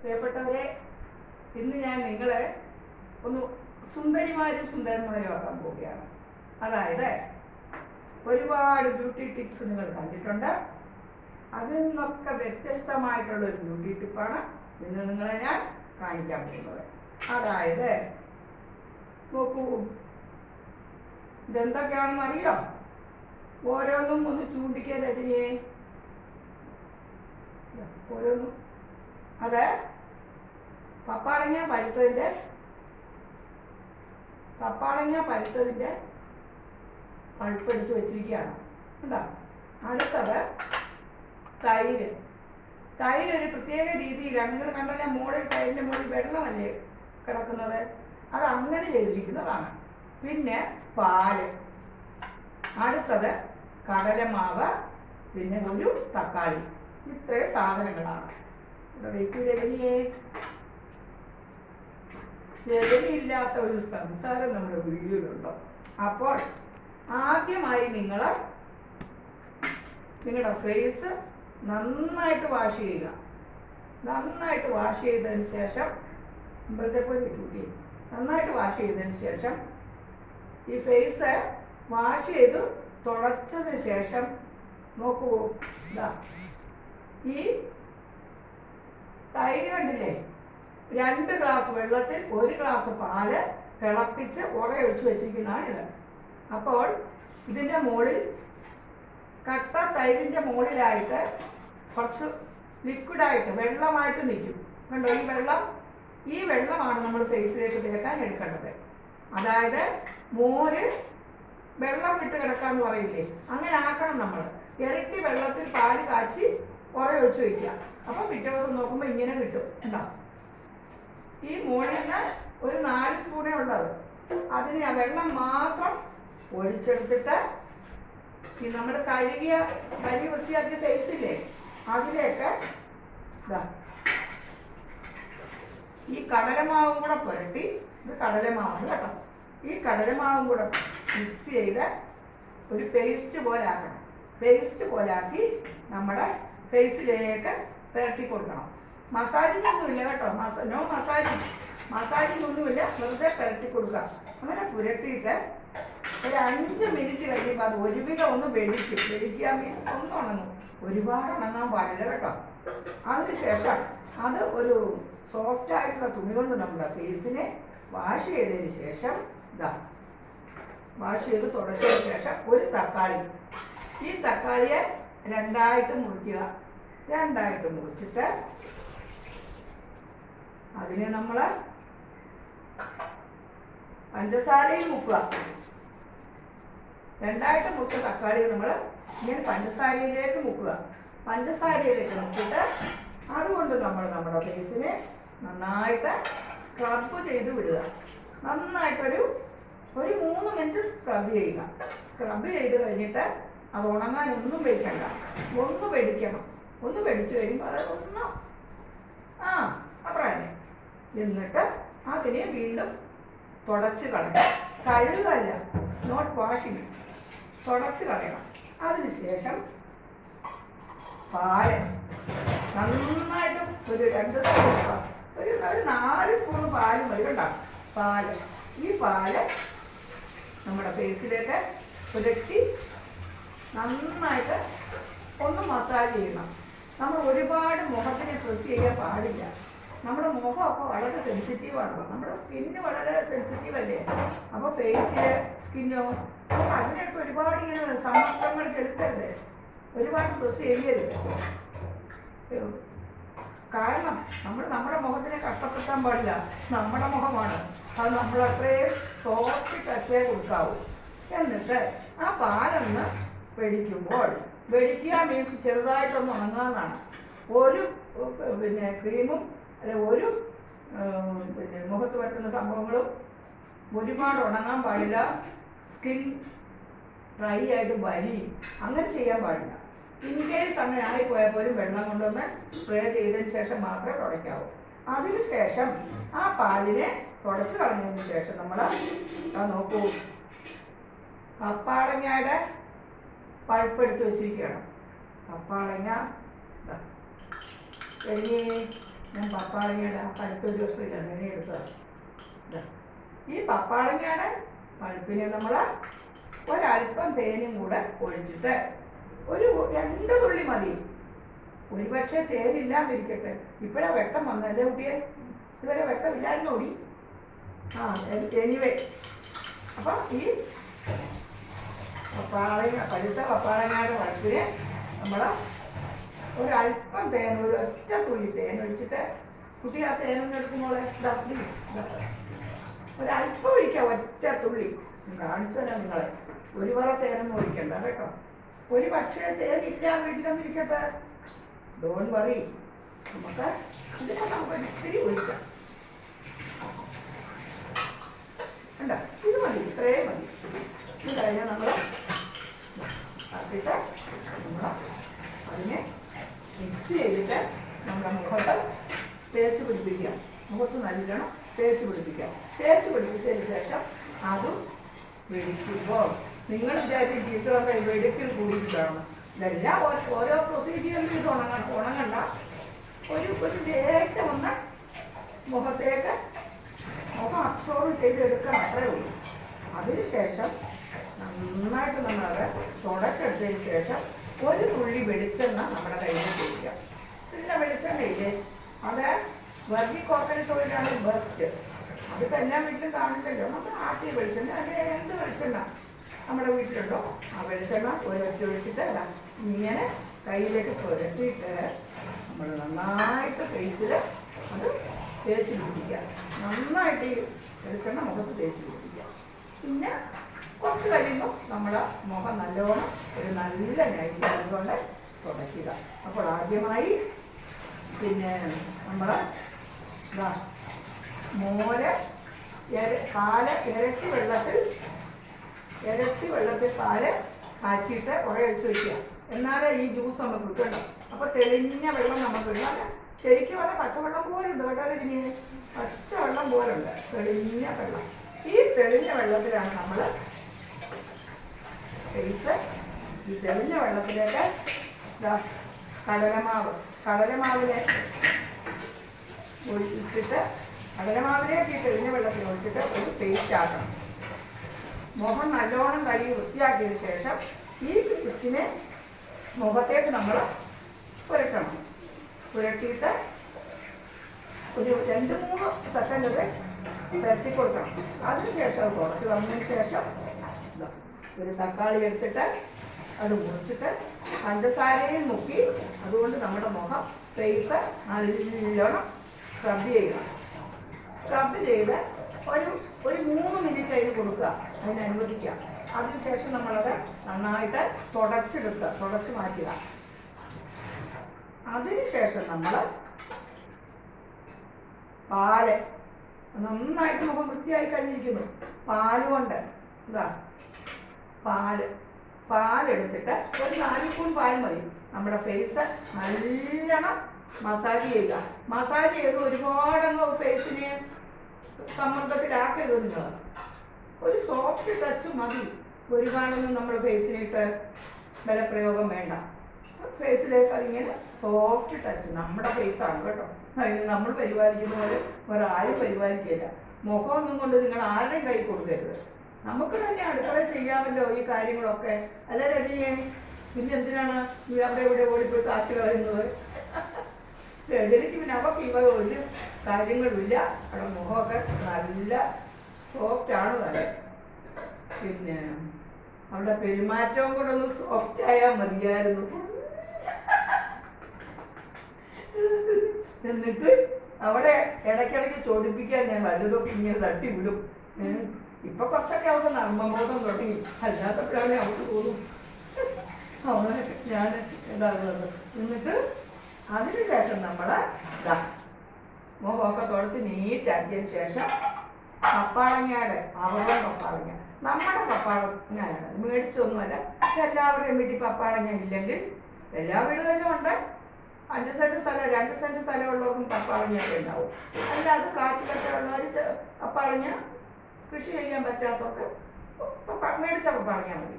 പ്രിയപ്പെട്ടവരെ, ഇന്ന് ഞാൻ നിങ്ങളെ ഒന്ന് സുന്ദരിമാരും സുന്ദരന്മാരും ആക്കാൻ പോവുകയാണ്. അതായത് ഒരുപാട് ബ്യൂട്ടി ടിപ്സ് നിങ്ങൾ കണ്ടിട്ടുണ്ട്. അതിൽ നിന്നൊക്കെ വ്യത്യസ്തമായിട്ടുള്ള ഒരു ബ്യൂട്ടി ടിപ്പാണ് ഇന്ന് നിങ്ങളെ ഞാൻ കാണിക്കാൻ പോകുന്നത്. അതായത് നോക്കൂ, ഇതെന്തൊക്കെയാണെന്ന് അറിയോ? ഓരോന്നും ഒന്ന് ചൂണ്ടിക്കാൻ രജനിയെ, ഓരോന്നും. അത് പപ്പാളങ്ങ പഴുത്തതിൻ്റെ പഴുപ്പെടുത്ത് വെച്ചിരിക്കുകയാണ് കേട്ടോ. അടുത്തത് തൈര്. തൈര് ഒരു പ്രത്യേക രീതിയിലാണ്. നിങ്ങൾ കണ്ടല്ലേ, മുകളിൽ തൈരിൻ്റെ മുകളിൽ വെള്ളമല്ലേ കിടക്കുന്നത്, അത് അങ്ങനെ ചെയ്തിരിക്കുന്നതാണ്. പിന്നെ പാല്, അടുത്തത് കടലമാവ്, പിന്നെ ഒരു തക്കാളി. ഇത്രയും സാധനങ്ങളാണ്. ഇവിടെ വെക്കൂ രജനിയെ. രജനിയില്ലാത്ത ഒരു സംസാരം നമ്മുടെ വീഡിയോയിലുണ്ടോ? അപ്പോൾ ആദ്യമായി നിങ്ങൾ നിങ്ങളുടെ ഫേസ് നന്നായിട്ട് വാഷ് ചെയ്യുക. നന്നായിട്ട് വാഷ് ചെയ്തതിന് ശേഷം നന്നായിട്ട് വാഷ് ചെയ്തതിന് ശേഷം ഈ ഫേസ് വാഷ് ചെയ്ത് തുടച്ചതിന് ശേഷം നോക്കൂ, ഇതാ ഈ തൈര് കണ്ടില്ലേ, 2 ഗ്ലാസ് വെള്ളത്തിൽ 1 ഗ്ലാസ് പാല് തിളപ്പിച്ച് ഉറയൊഴിച്ച് വെച്ചിരിക്കുന്നതാണിത്. അപ്പോൾ ഇതിൻ്റെ മുകളിൽ കട്ട തൈരിൻ്റെ മുകളിലായിട്ട് കുറച്ച് ലിക്വിഡായിട്ട് വെള്ളമായിട്ട് നിൽക്കും. കണ്ടോ, ഈ വെള്ളമാണ് നമ്മൾ ഫേസിലേക്ക് തേക്കാൻ എടുക്കേണ്ടത്. അതായത് മോര് വെള്ളം വിട്ട് കിടക്കാന്ന് പറയില്ലേ, അങ്ങനെ ആക്കണം നമ്മൾ. ഇരട്ടി വെള്ളത്തിൽ പാല് കാച്ചി ഉറയൊഴിച്ച് വയ്ക്കുക. അപ്പം പിറ്റേ ദിവസം നോക്കുമ്പോൾ ഇങ്ങനെ കിട്ടും. ഉണ്ടോ, ഈ മോളിൽ നിന്ന് ഒരു 4 സ്പൂണേ ഉള്ളത്. അതിന് ആ വെള്ളം മാത്രം ഒഴിച്ചെടുത്തിട്ട് ഈ നമ്മൾ കഴുകി വൃത്തിയാക്കിയ ഫേസില്ലേ, അതിലേക്ക് ഈ കടലമാവും കൂടെ പുരട്ടി, ഇത് കടലമാവാണ് കേട്ടോ, ഈ കടലമാവും കൂടെ മിക്സ് ചെയ്ത് ഒരു പേസ്റ്റ് പോലെ ആക്കണം. പേസ്റ്റ് പോലെ ആക്കി നമ്മുടെ ഫേസിലേക്ക് പുരട്ടി കൊടുക്കണം. മസാജിങ് ഒന്നുമില്ല കേട്ടോ, നോ മസാജിങ് ഒന്നുമില്ല, വെറുതെ പുരട്ടി കൊടുക്കുക. അങ്ങനെ പുരട്ടിയിട്ട് ഒരു 5 മിനിറ്റ് കഴിയുമ്പോൾ അത് ഒരുവിധം ഒന്ന് വെടിക്കും. വെടിക്കുക മീൻസ് ഒന്ന് ഉണങ്ങും, ഒരുപാട് ഉണങ്ങാൻ പാടില്ല കേട്ടോ. അതിനുശേഷം അത് ഒരു സോഫ്റ്റ് ആയിട്ടുള്ള തുണി കൊണ്ട് നമ്മുടെ ഫേസിനെ വാഷ് ചെയ്തതിന് ശേഷം വാഷ് ചെയ്ത് തുടച്ചതിന് ശേഷം ഒരു തക്കാളി, ഈ തക്കാളിയെ 2ആയിട്ട് മുറിക്കുക. 2ആയിട്ട് മുറിച്ചിട്ട് അതിനെ നമ്മൾ പഞ്ചസാരയിൽ മുക്കുക. 2ആയിട്ട് മുറിച്ച തക്കാളി നമ്മൾ ഇങ്ങനെ പഞ്ചസാരയിലേക്ക് മുക്കുക. പഞ്ചസാരയിലേക്ക് മുക്കിയിട്ട് അതുകൊണ്ട് നമ്മൾ നമ്മുടെ ഫേസിനെ നന്നായിട്ട് സ്ക്രബ് ചെയ്ത് വിടുക. നന്നായിട്ടൊരു 3 മിനിറ്റ് സ്ക്രബ് ചെയ്യുക. സ്ക്രബ് ചെയ്ത് കഴിഞ്ഞിട്ട് അത് ഉണങ്ങാനൊന്നും വെക്കണ്ട, ഒന്ന് വെടിക്കണം. ഒന്ന് വെടിച്ച് കഴിയുമ്പോൾ അത് അപ്പുറം തന്നെ. എന്നിട്ട് അതിനെ വീണ്ടും തുടച്ച് കളയണം. കഴുകല്ല, നോട്ട് വാഷിങ്, തുടച്ച് കളയണം. അതിനുശേഷം പാല് നന്നായിട്ട് ഒരു 2 സ്പൂൺ, ഒരു 4 സ്പൂൺ പാല് മതി കേട്ടോ. പാല്, ഈ പാല് നമ്മുടെ ഫേസിലേക്ക് പുരട്ടി നന്നായിട്ട് ഒന്ന് മസാജ് ചെയ്യണം. നമ്മൾ ഒരുപാട് മുഖത്തിനെ പ്രസ് ചെയ്യാൻ പാടില്ല. നമ്മുടെ മുഖം അപ്പോൾ വളരെ സെൻസിറ്റീവാണല്ലോ, നമ്മുടെ സ്കിന്ന് വളരെ സെൻസിറ്റീവ് അല്ലേ. അപ്പോൾ ഫേസിലെ സ്കിന്നോ അതിനൊക്കെ ഒരുപാട് ഇങ്ങനെ സമ്മർദ്ദങ്ങൾ ചെലുത്തരുത്, ഒരുപാട് പ്രസ് ചെയ്യരുത്. കാരണം നമ്മുടെ മുഖത്തിനെ കഷ്ടപ്പെടുത്താൻ പാടില്ല. നമ്മുടെ മുഖമാണ്, അത് നമ്മൾ അത്രയും സോഫ്റ്റ് ടച്ചേ കൊടുക്കാവൂ. എന്നിട്ട് ആ പാലൊന്ന് വെടിക്കുക മീൻസ് ചെറുതായിട്ടൊന്ന് ഉണങ്ങാന്നാണ്. ഒരു ക്രീമും അല്ലെ ഒരു മുഖത്ത് പറ്റുന്ന സംഭവങ്ങളും ഒരുപാട് ഉണങ്ങാൻ പാടില്ല. സ്കിൻ ഡ്രൈ ആയിട്ട് വലിയും, അങ്ങനെ ചെയ്യാൻ പാടില്ല. ഇൻകേസ് അങ്ങനെ ആയിപ്പോയാൽ പോലും വെള്ളം കൊണ്ടൊന്ന് സ്പ്രേ ചെയ്തതിന് ശേഷം മാത്രമേ തുടയ്ക്കാവൂ. അതിനുശേഷം ആ പാലിനെ തുടച്ച് കളഞ്ഞതിന് ശേഷം നമ്മൾ നോക്കൂ, പപ്പാളങ്ങയുടെ പഴുപ്പെടുത്ത് വെച്ചിരിക്കുകയാണ്. പപ്പാളങ്ങ ഞാൻ പപ്പാളങ്ങയുടെ പഴുത്തൊരു ദിവസമില്ല അങ്ങനെ എടുത്തതാണ്. ഈ പപ്പാളങ്ങയുടെ പഴുപ്പിനെ നമ്മൾ ഒരല്പം തേനും കൂടെ ഒഴിച്ചിട്ട് ഒരു 2 തുള്ളി മതി. ഒരുപക്ഷെ തേനില്ലാതിരിക്കട്ടെ. ഇപ്പോഴാണ് വെട്ടം വന്നല്ലേ കുട്ടിയെ, ഇതുവരെ വെട്ടമില്ലായിരുന്നു ഓടി. എനിവേ അപ്പം ഈ പഴുത്ത പപ്പാളങ്ങയുടെ പഴുപ്പിന് നമ്മൾ ഒരല്പം തേൻ, ഒരൊറ്റ തുള്ളി തേൻ ഒഴിച്ചിട്ട്, കുട്ടി ആ തേനൊന്നും എടുക്കുമ്പോളെ ഒരല്പം ഒഴിക്കാം, ഒറ്റ തുള്ളി. കാണിച്ചു തരാം നിങ്ങളെ. ഒരു പറ തേനൊന്നും ഒഴിക്കണ്ട കേട്ടോ. ഒരു പക്ഷേ തേനില്ല വീട്ടിലൊന്നിരിക്കട്ടെ, ഡോൺ വറി. നമുക്ക് ഇതിനെ നമുക്ക് ഒത്തിരി ഒഴിക്കാം. കണ്ട, ഇത് മതി, ഇത്രയും മതി. ഇത് കഴിഞ്ഞാൽ നമ്മൾ ആക്കിയിട്ട് നമ്മൾ അതിനെ മിക്സ് ചെയ്തിട്ട് നമ്മുടെ മുഖത്ത് തേച്ച് പിടിപ്പിക്കുക. മുഖത്ത് നല്ലോണം തേച്ച് പിടിപ്പിക്കാം. തേച്ച് പിടിപ്പിച്ചതിന് ശേഷം അതും വെടിക്കുമ്പോൾ നിങ്ങൾ വിചാരിച്ച് ടീച്ചറൊക്കെ വെടിക്കിൽ കൂടിയിട്ടാണ്. ഇതെല്ലാം ഓരോ പ്രൊസീജിയറിലും ഇത് ഉണങ്ങണ്ട. ഒരു ദേശം ഒന്ന് മുഖത്തേക്ക് മുഖം അബ്സോർവ് ചെയ്തെടുക്കണം, അത്രേ ഉള്ളൂ. അതിനുശേഷം നന്നായിട്ട് നമ്മളത് തുടച്ചെടുത്തതിന് ശേഷം ഒരു തുള്ളി വെളിച്ചെണ്ണ നമ്മുടെ കയ്യിൽ ചെയ്യിക്കാം. നല്ല വെളിച്ചെണ്ണയില്ലേ, അത് വെർജി കോക്കനട്ട് ഓയിലാണ് ബെസ്റ്റ്. അതിപ്പോൾ എല്ലാ വീട്ടിലും കാണില്ലല്ലോ. നമുക്ക് ആട്ടിയ വെളിച്ചെണ്ണ, അതിൽ എന്ത് വെളിച്ചെണ്ണ നമ്മുടെ വീട്ടിലുണ്ടോ ആ വെളിച്ചെണ്ണ ഒരൊറ്റ ഒഴിച്ചിട്ട് ഇങ്ങനെ കയ്യിലേക്ക് പുരട്ടിയിട്ട് നമ്മൾ നന്നായിട്ട് ഫേസിൽ അത് തേച്ച് പിടിപ്പിക്കുക. നന്നായിട്ട് ഈ വെളിച്ചെണ്ണ മുഖത്ത് തേച്ച് പിടിപ്പിക്കുക. പിന്നെ കുറച്ച് കഴിയുമ്പോൾ നമ്മൾ മുഖം നല്ലോണം ഒരു നല്ല നൈസ് കൊണ്ട് തുടയ്ക്കുക. അപ്പോൾ ആദ്യമായി പിന്നെ നമ്മൾ മോര് പാല് ഇരട്ടി വെള്ളത്തിൽ പാല് കാച്ചിയിട്ട് കുറേ ഒഴിച്ച് വയ്ക്കുക. എന്നാലേ ഈ ജ്യൂസ് നമുക്ക് കിട്ടുമല്ലോ. അപ്പോൾ തെളിഞ്ഞ വെള്ളം നമുക്ക് ഇടാം. ശരിക്കും പറഞ്ഞാൽ പച്ചവെള്ളം പോലുണ്ട് കേട്ടോ. ഇതിന് പച്ചവെള്ളം പോലുണ്ട്, തെളിഞ്ഞ വെള്ളം. ഈ തെളിഞ്ഞ വെള്ളത്തിലാണ് നമ്മൾ ഫേസ്. ഈ തെളിഞ്ഞ വെള്ളത്തിലേക്ക് കടലമാവിനെ ഒഴിച്ചിട്ട് കടലമാവിലേക്ക് ഈ തെളിഞ്ഞ വെള്ളത്തിൽ ഒഴിച്ചിട്ട് ഒരു പേസ്റ്റ് ആക്കണം. മുഖം നല്ലോണം കഴുകി വൃത്തിയാക്കിയതിന് ശേഷം ഈ പേസ്റ്റിനെ മുഖത്തേക്ക് നമ്മൾ പുരട്ടണം. പുരട്ടിയിട്ട് ഒരു 2-3 സെക്കൻഡ് പുരട്ടി കൊടുക്കണം. അതിനുശേഷം അത് കുറച്ച് വന്നതിന് ശേഷം ഒരു തക്കാളി എടുത്തിട്ട് അത് മുറിച്ചിട്ട് പഞ്ചസാരയിൽ മുക്കി അതുകൊണ്ട് നമ്മുടെ മുഖം ഫേസ് നല്ലോണം സ്ക്രബ് ചെയ്യുക. സ്ക്രബ് ചെയ്ത് ഒരു 3 മിനിറ്റ് അതിന് കൊടുക്കുക, അതിന് അനുവദിക്കുക. അതിനുശേഷം നമ്മളത് നന്നായിട്ട് തുടച്ച് മാറ്റുക. അതിനുശേഷം നമ്മൾ പാല് നന്നായിട്ട് മുഖം വൃത്തിയായി കഴിഞ്ഞിരിക്കുന്നു. പാലുകൊണ്ട് പാലെടുത്തിട്ട് ഒരു 4 സ്പൂൺ പാൽ മതി. നമ്മുടെ ഫേസ് നല്ലോണം മസാജ് ചെയ്യുക. മസാജ് ചെയ്ത് ഒരുപാടങ്ങ് ഫേസിനെ സമ്മർദ്ദത്തിലാക്കരുത്. നിങ്ങൾ ഒരു സോഫ്റ്റ് ടച്ച് മതി. ഒരുപാടൊന്നും നമ്മുടെ ഫേസിനിട്ട് ബലപ്രയോഗം വേണ്ട. ഫേസിലേക്ക് അതിങ്ങനെ സോഫ്റ്റ് ടച്ച്. നമ്മുടെ ഫേസാണ് കേട്ടോ, അതിന് നമ്മൾ പരിപാലിക്കുന്ന പോലെ വേറെ ആരും പരിപാലിക്കില്ല. മുഖമൊന്നും കൊണ്ട് നിങ്ങൾ ആരുടെയും കൈ കൊടുക്കരുത്. നമുക്ക് തന്നെ അടുക്കള ചെയ്യാമല്ലോ ഈ കാര്യങ്ങളൊക്കെ. അല്ല രജനിയെ, പിന്നെ എന്തിനാണ് അവിടെ ഇവിടെ ഓടിപ്പോയി കാശ് കളയുന്നത്? രജനിക്ക് പിന്നെ അവർക്ക് ഇവ ഒരു കാര്യങ്ങളുമില്ല. അവിടെ മുഖമൊക്കെ നല്ല സോഫ്റ്റാണ് തന്നെ. പിന്നെ അവിടെ പെരുമാറ്റവും കൂടെ ഒന്ന് സോഫ്റ്റ് ആയാൽ മതിയായിരുന്നു. എന്നിട്ട് അവിടെ ഇടയ്ക്കിടയ്ക്ക് ചോദിപ്പിക്കാൻ ഞാൻ വലുതൊക്കെ ഇങ്ങനെ തട്ടി വിടും. ഇപ്പൊ കുറച്ചൊക്കെ അവർക്ക് നർമ്മബോധം തുടങ്ങി. അല്ലാത്തപ്പോഴാണ് അവർക്ക് തോന്നും അവനെ ഞാൻ ഇതാകുന്നത്. എന്നിട്ട് അതിനുശേഷം നമ്മൾ മുഖമൊക്കെ തുടച്ച് നീറ്റാക്കിയതിന് ശേഷം പപ്പാളങ്ങയുടെ പപ്പാളങ്ങ നമ്മുടെ പപ്പാളങ്ങയാണ്, മേടിച്ചൊന്നുമല്ല. എല്ലാവരുടെയും വീട്ടിൽ പപ്പാളങ്ങ ഇല്ലെങ്കിൽ എല്ലാ വീടുകളിലും ഉണ്ട്. 5 സെന്റ് സ്ഥലം 2 സെന്റ് സ്ഥലമുള്ളവർക്കും പപ്പാളങ്ങയൊക്കെ ഉണ്ടാവും. അല്ലാതെ ഫ്ലാറ്റിലൊക്കെ ഉള്ളവർ പപ്പാളങ്ങ കൃഷി ചെയ്യാൻ പറ്റാത്തവർക്ക് മേടിച്ച പപ്പാളങ്ങ മതി.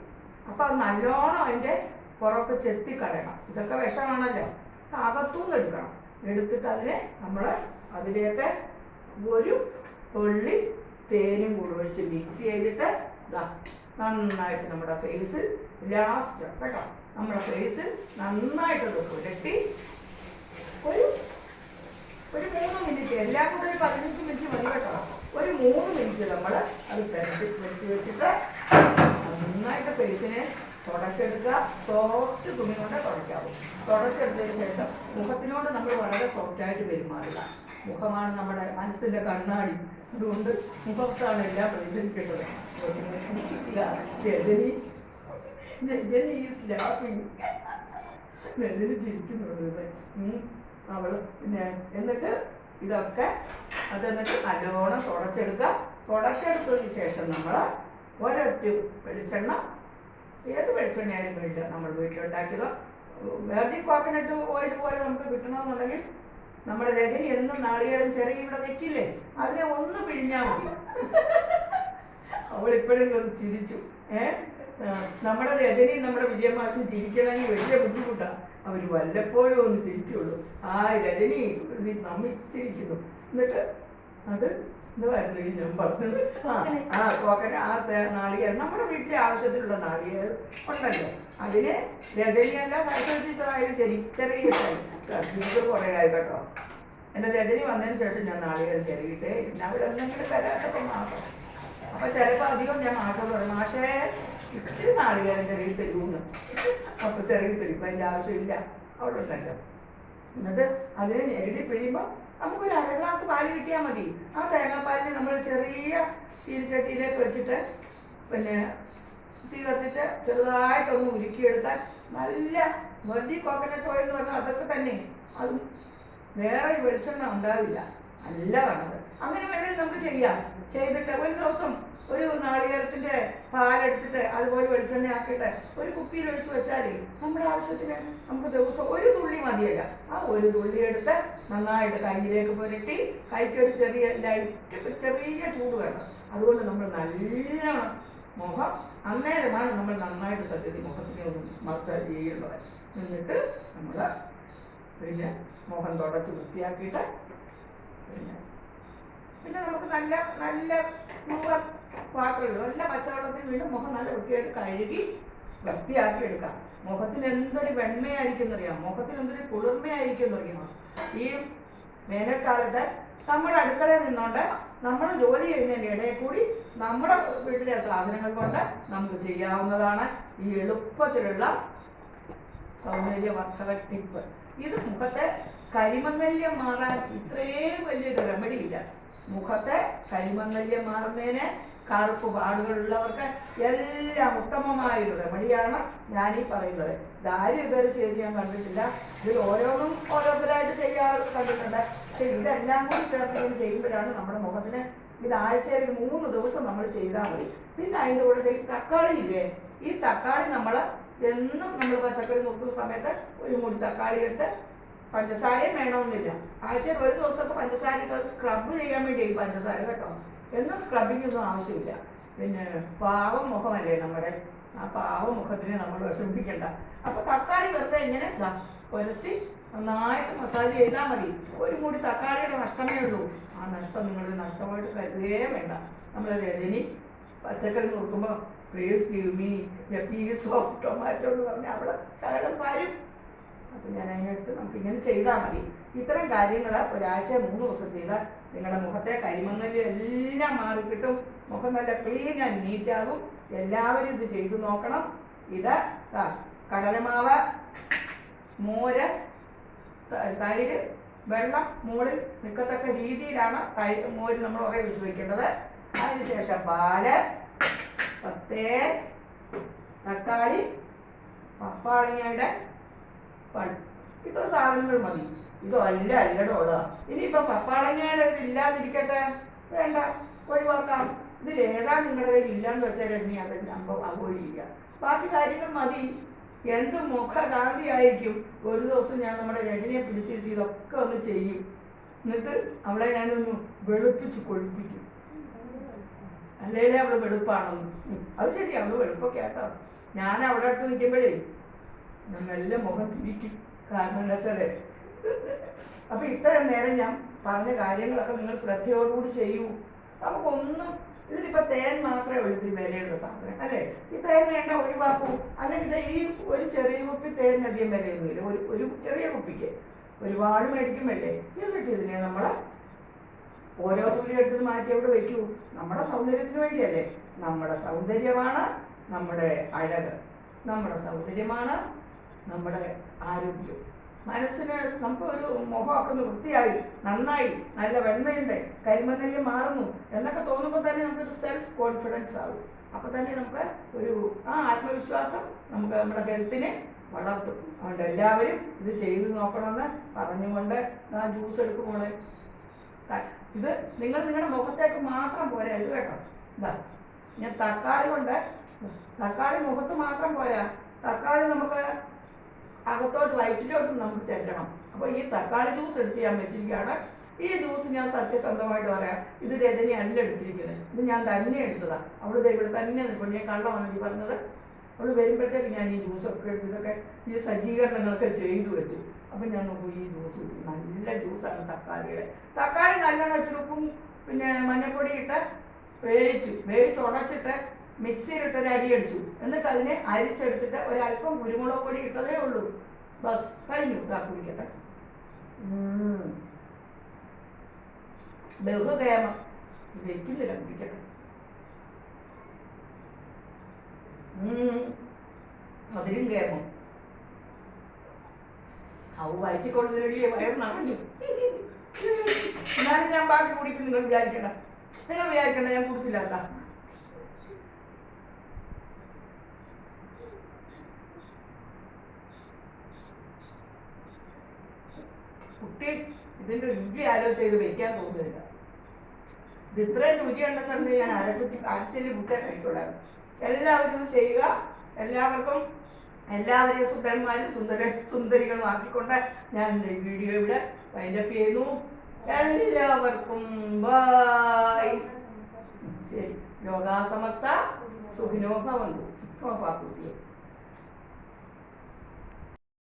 അപ്പോൾ അത് നല്ലോണം അതിൻ്റെ പുറത്ത് ചെത്തിക്കളയണം. ഇതൊക്കെ വിഷമാണല്ലോ, അകത്തുനിന്ന് എടുക്കണം. എടുത്തിട്ട് അതിനെ നമ്മൾ അതിലേക്ക് ഒരു തുള്ളി തേനും കൂടി ഒഴിച്ച് മിക്സ് ചെയ്തിട്ട് നന്നായിട്ട് നമ്മുടെ ഫേസ് ലാസ്റ്റ് കേട്ടോ, നമ്മുടെ ഫേസ് നന്നായിട്ട് പുരട്ടി ഒരു 3 മിനിറ്റ്, എല്ലാം കൂടെ ഒരു 15 മിനിറ്റ് മതി കേട്ടോ. ഒരു 3 മിനിറ്റ് നമ്മൾ അത് പുരട്ടി വെച്ചിട്ട് നന്നായിട്ട് ഫേസിനെ തുടച്ചെടുക്കുക. സോഫ്റ്റ് തുണി കൊണ്ട് തുടയ്ക്കാവും. തുടച്ചെടുത്തതിന് ശേഷം മുഖത്തിനോട് നമ്മൾ വളരെ സോഫ്റ്റായിട്ട് പെരുമാറുക. മുഖമാണ് നമ്മുടെ മനസ്സിൻ്റെ കണ്ണാടി. അതുകൊണ്ട് മുഖത്താണ് എല്ലാം പ്രതിഫലിക്കേണ്ടത്. ചിരിക്കുന്നുണ്ട് അവള്. പിന്നെ എന്നിട്ട് ഇതൊക്കെ അതെന്നിട്ട് നല്ലോണം തുടച്ചെടുക്കുക. തുടച്ചെടുത്തതിന് ശേഷം നമ്മൾ ഒരൊറ്റ വെളിച്ചെണ്ണ, ഏത് വെളിച്ചെണ്ണയായാലും വേണ്ടില്ല, നമ്മൾ വീട്ടിലുണ്ടാക്കിയതോ വെർജിൻ കോക്കനട്ട് ഓയിൽ പോലെ നമുക്ക് കിട്ടണമെന്നുണ്ടെങ്കിൽ നമ്മുടെ രജനി എന്നും നാളികേരം ചെറിയ ഇവിടെ വെക്കില്ലേ, അതിനെ ഒന്ന് പിഴിഞ്ഞാൽ മതി. അവളിപ്പോഴും ഒന്ന് ചിരിച്ചു. നമ്മുടെ രജനി നമ്മുടെ വിജയമാഷും ചിരിക്കണമെങ്കിൽ വലിയ ബുദ്ധിമുട്ടാണ്. അവർ വല്ലപ്പോഴും ഒന്ന് ചിരിക്കുള്ളൂ. ആ രജനി നമ്മിച്ചിരിക്കുന്നു. എന്നിട്ട് അത് എന്തായിരുന്നു ഞാൻ പറഞ്ഞത്? കോക്കന, നാളികേരം നമ്മുടെ വീട്ടിലെ ആവശ്യത്തിലുള്ള നാളികേരം ഉണ്ടല്ലോ, അതിന് രജനിയല്ല സരസ്വതിയായാലും ശരി ചെറിയ ഇത് കുറേ ആയി കേട്ടോ. എൻ്റെ രജനി വന്നതിന് ശേഷം ഞാൻ നാളികേരം ചെറിയിട്ടേ പിന്നെ അവരെന്തെങ്കിലും വരാത്തപ്പോൾ മാത്രം. അപ്പം ചിലപ്പോൾ അധികം ഞാൻ മാഷോട് പറയും, മാഷേ ഇത്തിരി നാളികേരം ചെറിയ തരുമെന്ന്. അപ്പോൾ ചെറിയ തരും, ഇപ്പം അതിൻ്റെ ആവശ്യമില്ല, അവിടെ ഉണ്ടല്ലോ. എന്നിട്ട് അതിനെ എഴുതി പിഴിയുമ്പോൾ നമുക്കൊരു 1/2 ഗ്ലാസ് പാല് കിട്ടിയാൽ മതി. ആ തേങ്ങാപ്പാലിന് നമ്മൾ ചെറിയ ചീനിച്ചട്ടിയിലേക്ക് വെച്ചിട്ട് പിന്നെ തീ കത്തിച്ച് ചെറുതായിട്ടൊന്ന് ഉരുക്കിയെടുത്താൽ നല്ല വെർജിൻ കോക്കനട്ട് ഓയിൽ എന്ന് പറഞ്ഞാൽ അതൊക്കെ തന്നെ, അത് വേറെ വെളിച്ചെണ്ണ ഉണ്ടാവില്ല, നല്ലതാണത്. അങ്ങനെ വേണമെങ്കിൽ നമുക്ക് ചെയ്യാം. ചെയ്തിട്ട് ഒരു ദിവസം ഒരു നാളികേരത്തിൻ്റെ പാലെടുത്തിട്ട് അതുപോലെ വെളിച്ചെണ്ണ ആക്കിയിട്ട് ഒരു കുപ്പിയിൽ ഒഴിച്ച് വെച്ചാൽ നമ്മുടെ ആവശ്യത്തിന് നമുക്ക് ദിവസം ഒരു തുള്ളി മതിയല്ല. ആ ഒരു തുള്ളി എടുത്ത് നന്നായിട്ട് കയ്യിലേക്ക് പുരട്ടി, കൈക്കൊരു ചെറിയ ലൈറ്റ് ചെറിയ ചൂട് വേണം. അതുകൊണ്ട് നമ്മൾ നല്ലോണം മുഖം അന്നേരമാണ് നമ്മൾ നന്നായിട്ട് സത്യത്തിൽ മുഖത്തിനെ ഒന്ന് മസാജ് ചെയ്യുന്നത്. എന്നിട്ട് നമ്മൾ പിന്നെ മുഖം തുടച്ച് വൃത്തിയാക്കിയിട്ട് പിന്നെ നമുക്ക് നല്ല നല്ല മുഖം വാട്ടറിൽ നല്ല പച്ചവെള്ളത്തിൽ വീണ്ടും മുഖം നല്ല വൃത്തിയായിട്ട് കഴുകി വൃത്തിയാക്കി എടുക്കാം. മുഖത്തിന് എന്തൊരു വെണ്മയായിരിക്കും എന്നറിയാം, മുഖത്തിന് എന്തൊരു കുളിർമയായിരിക്കും എന്നറിയാമോ? ഈ വേനൽക്കാലത്ത് നമ്മുടെ അടുക്കളയിൽ നിന്നുകൊണ്ട് നമ്മൾ ജോലി ചെയ്യുന്നതിൻ്റെ ഇടയിൽ കൂടി നമ്മുടെ വീട്ടിലെ സാധനങ്ങൾ കൊണ്ട് നമുക്ക് ചെയ്യാവുന്നതാണ് ഈ എളുപ്പത്തിലുള്ള സൗന്ദര്യവർദ്ധക ടിപ്പ്. ഇത് മുഖത്തെ കരിമങ്ങല്യം മാറാൻ ഇത്രയും വലിയൊരു റെമഡി ഇല്ല. മുഖത്തെ കരിമങ്ങല്യം മാറുന്നതിന്, കറുപ്പ് പാടുകളുള്ളവർക്ക് എല്ലാം ഉത്തമമായൊരു റെമഡിയാണ് ഞാനീ പറയുന്നത്. ഇതാരും ഇതുവരെ ചെയ്ത് ഞാൻ കണ്ടിട്ടില്ല. ഇതിൽ ഓരോന്നും ഓരോരുത്തരായിട്ട് ചെയ്യാറ് കണ്ടിട്ടുണ്ട്. പക്ഷെ ഇതെല്ലാം കൂടി ചേർത്ത് ചെയ്യുമ്പോഴാണ് നമ്മുടെ മുഖത്തിന് ഇത് ആഴ്ചയിൽ 3 ദിവസം നമ്മൾ ചെയ്താൽ മതി. പിന്നെ അതിൻ്റെ കൂടെ തക്കാളി ഇല്ലേ, ഈ തക്കാളി നമ്മൾ എന്നും നമ്മൾ പച്ചക്കറി നോക്കുന്ന സമയത്ത് ഒരു മുടി തക്കാളി ഇട്ട്, പഞ്ചസാരയും വേണമെന്നില്ല, ആഴ്ചയിൽ ഒരു ദിവസമൊക്കെ പഞ്ചസാര സ്ക്രബ് ചെയ്യാൻ വേണ്ടി ഈ പഞ്ചസാര കേട്ടോ. എന്നും സ്ക്രബിങ് ഒന്നും ആവശ്യമില്ല. പിന്നെ പാവം മുഖമല്ലേ നമ്മുടെ, ആ പാവം മുഖത്തിനെ നമ്മൾ വിഷമിപ്പിക്കണ്ട. അപ്പോൾ തക്കാളി വെറുതെ ഇങ്ങനെ ഉരസി നന്നായിട്ട് മസാജ് ചെയ്താൽ മതി. ഒരു മുടി തക്കാളിയുടെ നഷ്ടമേ ഉള്ളൂ. ആ നഷ്ടം നിങ്ങൾ നഷ്ടമായിട്ട് കരുതുകയേ വേണ്ട. നമ്മൾ രജനി പച്ചക്കറി നോക്കുമ്പോൾ please give me a piece of tomato എന്ന് പറഞ്ഞാൽ അവിടെ ശകലം വരും. അപ്പം ഞാൻ അതിനടുത്ത് നമുക്കിങ്ങനെ ചെയ്താൽ മതി. ഇത്തരം കാര്യങ്ങൾ ഒരാഴ്ച 3 ദിവസം ചെയ്താൽ നിങ്ങളുടെ മുഖത്തെ കരിമങ്ങല്യം എല്ലാം മാറിക്കിട്ടും. മുഖം നല്ല ക്ലീൻ ആൻഡ് നീറ്റാകും. എല്ലാവരും ഇത് ചെയ്തു നോക്കണം. ഇത് കടലമാവ്, മോര്, തൈര്, വെള്ളം മുകളിൽ നിൽക്കത്തക്ക രീതിയിലാണ് മോര് നമ്മൾ ഉറ ഒഴിച്ച് വയ്ക്കേണ്ടത്. അതിനുശേഷം പാല്, തേൻ, തക്കാളി, പപ്പാളങ്ങയുടെ പഴം, ഇത്ര സാധനങ്ങൾ മതി. ഇതല്ല അല്ലടോ ഉള്ളതാ. ഇനിയിപ്പം പപ്പാളങ്ങയുടെ ഇത് ഇല്ലാതിരിക്കട്ടെ, വേണ്ട, ഒഴിവാക്കാം. ഇതിലേതാ നിങ്ങളുടെ കയ്യിൽ ഇല്ലാന്ന് വെച്ചാൽ ഇനി അതെല്ലാം അവോയ്ഡ് ചെയ്യുക. ബാക്കി കാര്യങ്ങൾ മതി. എന്ത് മുഖകാന്തി ആയിരിക്കും. ഒരു ദിവസം ഞാൻ നമ്മുടെ രജനിയെ പിടിച്ചിരുത്തി ഇതൊക്കെ ഒന്ന് ചെയ്യും. എന്നിട്ട് അവളെ ഞാനൊന്ന് വെളുപ്പിച്ച് കൊഴിപ്പിക്കും. അല്ലേലേ അവള് വെളുപ്പാണെന്ന്. അത് ശരി, അവള് വെളുപ്പൊക്കെ ആട്ടോ. ഞാൻ അവിടെ അടുത്ത് നിൽക്കുമ്പോഴേ ഞാൻ നല്ല മുഖം തിരിക്കും. കാരണം എന്താ വെച്ചാൽ അപ്പൊ ഇത്രയും നേരം ഞാൻ പറഞ്ഞ കാര്യങ്ങളൊക്കെ നിങ്ങൾ ശ്രദ്ധയോടുകൂടി ചെയ്യൂ. നമുക്കൊന്നും ഇതിലിപ്പോ തേൻ മാത്രമേ ഉള്ളൂ ഇതിൽ വിലയുള്ള സാധനം അല്ലേ? ഈ തേൻ വേണ്ട ഒഴിവാക്കൂ. അല്ലെങ്കിൽ ഈ ഒരു ചെറിയ കുപ്പി തേനിനധികം വിലയൊന്നുമില്ല. ഒരു ചെറിയ കുപ്പിക്ക് ഒരുപാട് മേടിക്കുമല്ലേ. എന്നിട്ട് ഇതിനെ നമ്മൾ ഓരോ തുള്ളി എടുത്ത് മാറ്റി അവിടെ വെക്കൂ. നമ്മുടെ സൗന്ദര്യത്തിന് വേണ്ടിയല്ലേ. നമ്മുടെ സൗന്ദര്യമാണ് നമ്മുടെ അഴക്, നമ്മുടെ സൗന്ദര്യമാണ് നമ്മുടെ ആരോഗ്യം. മനസ്സിന് നമുക്ക് ഒരു മുഖമൊക്കെ ഒന്ന് വൃത്തിയായി നന്നായി നല്ല വെണ്മയുണ്ട്, കരിമണ്ണല് മാറുന്നു എന്നൊക്കെ തോന്നുമ്പോൾ തന്നെ നമുക്കൊരു സെൽഫ് കോൺഫിഡൻസ് ആകും. അപ്പോൾ തന്നെ നമുക്ക് ഒരു ആത്മവിശ്വാസം നമുക്ക് നമ്മുടെ ഹെൽത്തിനെ വളർത്തും. അതുകൊണ്ട് എല്ലാവരും ഇത് ചെയ്തു നോക്കണമെന്ന് പറഞ്ഞുകൊണ്ട് ഞാൻ ജ്യൂസ് എടുക്കുമ്പോൾ ഇത് നിങ്ങൾ നിങ്ങളുടെ മുഖത്തേക്ക് മാത്രം പോരാ. ഇത് കേട്ടോ, ഇതാ ഞാൻ തക്കാളി കൊണ്ട്, തക്കാളി മുഖത്ത് മാത്രം പോരാ, തക്കാളി നമുക്ക് അകത്തോട്ട് വയറ്റിലോട്ടും നമുക്ക് ചെല്ലണം. അപ്പോൾ ഈ തക്കാളി ജ്യൂസ് എടുത്ത് ഞാൻ വെച്ചിരിക്കുകയാണ്. ഈ ജ്യൂസ് ഞാൻ സത്യസന്ധമായിട്ട് പറയാം, ഇത് രജനി അല്ല എടുത്തിരിക്കുന്നത്, ഇത് ഞാൻ തന്നെ എടുത്തതാണ്. അവൾ ഇവിടെ തന്നെ നിൽക്കും. ഞാൻ കള്ളമാണ് പറഞ്ഞത്. അവൾ വരുമ്പോഴത്തേക്ക് ഞാൻ ഈ ജ്യൂസൊക്കെ എടുത്ത് ഇതൊക്കെ ഈ സജ്ജീകരണങ്ങളൊക്കെ ചെയ്തു വെച്ചു. അപ്പം ഞാൻ നോക്കൂ, ഈ ജ്യൂസ് നല്ല ജ്യൂസാണ് തക്കാളിയുടെ. തക്കാളി നല്ലോണം ഇച്ചിരി ഉപ്പും പിന്നെ മഞ്ഞൾപ്പൊടി ഇട്ട് വേവിച്ചുടച്ചിട്ട് മിക്സിയിലിട്ടൊരു അടിയടിച്ചു. എന്നിട്ട് അതിനെ അരിച്ചെടുത്തിട്ട് ഒരല്പം കുരുമുളക് പൊടി ഇട്ടതേ ഉള്ളൂ. ബസ് കഴിഞ്ഞു. കുടിക്കട്ടെ. ബഹുകേമം വെക്കുന്നില്ല, കുടിക്കട്ടെ. അതിലും കേമം. വയറ്റിക്കൊള്ളുന്നതിലേ വയറ് നടഞ്ഞു. എന്നാലും ഞാൻ ബാക്കി കുടിക്കും. നിങ്ങൾ വിചാരിക്കണ്ട ഞാൻ കുടിച്ചില്ല. എന്താ കുട്ടി ഇതിന്റെ രുചി ആലോചിച്ച് ഇത് വെക്കാൻ തോന്നുന്നില്ല. ഇത് ഇത്രയും രുചിയുണ്ടെന്ന് ഞാൻ അരച്ചെല്ലി മുട്ട കഴിക്കൂടാണ്. എല്ലാവരും ചെയ്യുക. എല്ലാവരെയും സുന്ദരന്മാരും സുന്ദരികളും ആക്കിക്കൊണ്ട് ഞാൻ വീഡിയോ ഇവിടെ വൈൻഡപ്പ് ചെയ്യുന്നു. എല്ലാവർക്കും ബൈ. ശരി. ലോകാ സമസ്ത സുഖിനോ ഭവന്തു. കുട്ടിയെ